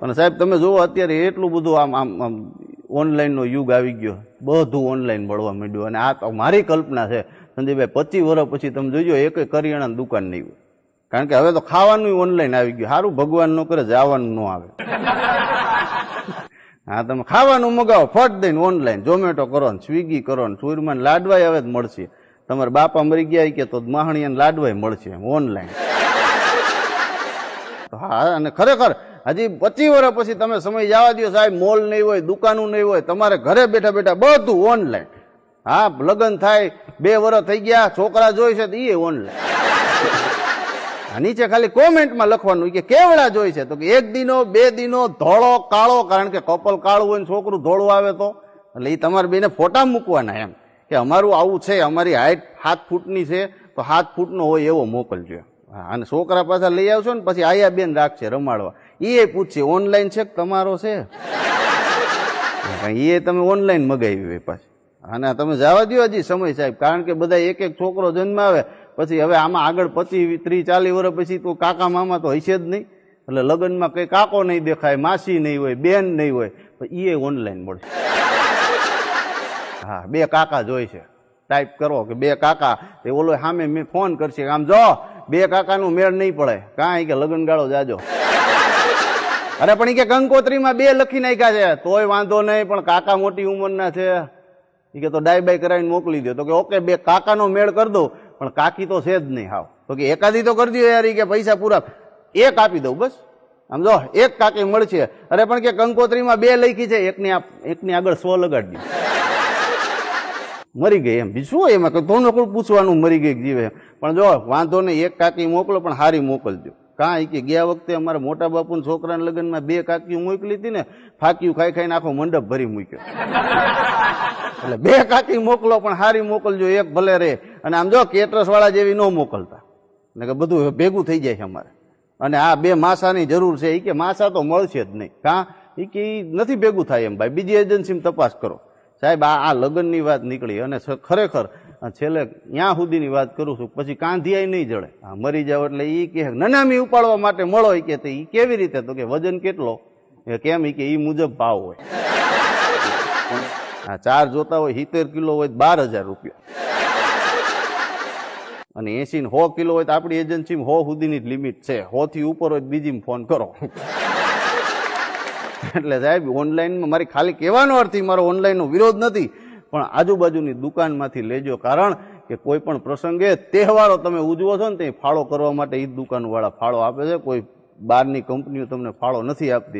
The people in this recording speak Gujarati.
અને સાહેબ તમે જુઓ અત્યારે એટલું બધું આમ આમ આમ ઓનલાઈનનો યુગ આવી ગયો, બધું ઓનલાઈન મળવા માંડ્યું. અને આ તો મારી કલ્પના છે સંજયભાઈ, 25 વર્ષ પછી તમે જોજો એક કરિયાણાની દુકાન નહીં હોય, કારણ કે હવે તો ખાવાનું ઓનલાઈન આવી ગયું. સારું ભગવાન ન કરે જવાનું ન આવે. હા, તમે ખાવાનું મગાવો ફટ દઈને ઓનલાઈન, ઝોમેટો કરો ને સ્વિગી કરો ને, ચૂરમાન લાડવાય હવે જ મળશે. તમારા બાપા મરી ગયા કે તો માહણીયા લાડવાય મળશે ઓનલાઈન. હા, અને ખરેખર હજી 25 વર્ષ પછી તમે સમય જવા દો સાહેબ, મોલ નહીં હોય, દુકાનો નહીં હોય, તમારે ઘરે બેઠા બેઠા બધું ઓનલાઈન. હા, લગ્ન થાય 2 વર્ષ થઈ ગયા, છોકરા જોઈ છે તો એ ઓનલાઈન. નીચે ખાલી કોમેન્ટમાં લખવાનું કે કેવડા જોઈ છે, તો કે 1 દિનો 2 દિનો, ધોળો કાળો, કારણ કે કપલ કાળું હોય ને છોકરું ધોળું આવે તો એટલે એ તમારે બેને ફોટા મૂકવાના એમ કે અમારું આવું છે, અમારી હાઈટ 7 ફૂટની છે તો 7 ફૂટનો હોય એવો મોકલજો. અને છોકરા પાછા લઈ આવશો ને પછી આયા બેન રાખશે રમાડવા, એ પૂછશે ઓનલાઈન છે કે તમારો છે, એ તમે ઓનલાઈન મગાવી હોય પાછી. અને તમે જવા દો હજી સમય સાહેબ, કારણ કે બધા એક એક છોકરો જન્મ આવે પછી હવે આમાં આગળ 25, 30, 40 વર્ષ પછી તો કાકા મામા તો હશે જ નહીં. એટલે લગ્નમાં કઈ કાકો નહીં દેખાય, માસી નહીં હોય, બેન નહીં હોય, પણ એ ઓનલાઈન મળશે. હા, 2 કાકા જોઈ છે, ટાઈપ કરો કે 2 કાકા, એ ઓલો સામે મેં ફોન કરશે આમ જો 2 કાકાનું મેળ નહીં પડે, કાંઈ કે લગ્ન ગાળો જાજો. અરે પણ એ કે કંકોત્રીમાં 2 લખી નાખ્યા છે તોય વાંધો નહીં, પણ કાકા મોટી ઉંમરના છે એ કે તો ડાય બાય કરાવીને મોકલી દો. તો કે ઓકે 2 કાકાનો મેળ કરી દો, પણ કાકી તો છે જ નહીં હાવ. તો કે એકાદી તો કરી દો યાર, કે પૈસા પૂરા 1 આપી દઉં બસ. આમ જો 1 કાકી મળશે. અરે પણ કે કંકોત્રીમાં 2 લખી છે, એકની આગળ 100 લગાડી દો, મરી ગઈ એમ. બીજું શું એમાં થોડું પૂછવાનું મરી ગઈ જીવે. પણ જો વાંધો નહીં 1 કાકી મોકલો, પણ હારી મોકલજો. કાંઈ કે ગયા વખતે અમારા મોટા બાપુના છોકરાના લગ્નમાં 2 કાકી મોકલી હતી ને, ફાક્યું ખાઈ ખાઈને આખો મંડપ ભરી મૂક્યો. એટલે 2 કાકી મોકલો પણ હારી મોકલજો, 1 ભલે રે. અને આમ જો કેટરસ વાળા જેવી ન મોકલતા, એટલે કે બધું ભેગું થઈ જાય છે અમારે. અને આ 2 માસાની જરૂર છે, એ કે માસા તો મળશે જ નહીં. કાં એ કે નથી ભેગું થાય એમ ભાઈ, બીજી એજન્સીમાં તપાસ કરો. સાહેબ આ લગ્નની વાત નીકળી અને ખરેખર છેલ્લે ત્યાં સુધીની વાત કરું છું, પછી કાંધિયા નહીં જડે. મરી જાવ એટલે એ કે નનામી ઉપાડવા માટે મળો, એ કે એ કેવી રીતે, તો કે વજન કેટલો, કેમ એ કે એ મુજબ ભાવ હોય. આ 4 જોતા હોય 70 કિલો હોય 12,000 રૂપિયા, અને 80 ને 100 કિલો હોય તો આપણી એજન્સીમાં 100 સુધીની જ લિમિટ છે, 100 થી ઉપર હોય બીજીમાં ફોન કરો. એટલે સાહેબ ઓનલાઈનમાં મારી ખાલી કહેવાનો અર્થ મારો ઓનલાઈનનો વિરોધ નથી, પણ આજુબાજુની દુકાનમાંથી લેજો. કારણ કે કોઈ પણ પ્રસંગે તહેવારો તમે ઉજવો છો ને તે ફાળો કરવા માટે એ દુકાનવાળા ફાળો આપે છે, કોઈ બહારની કંપનીઓ તમને ફાળો નથી આપતી.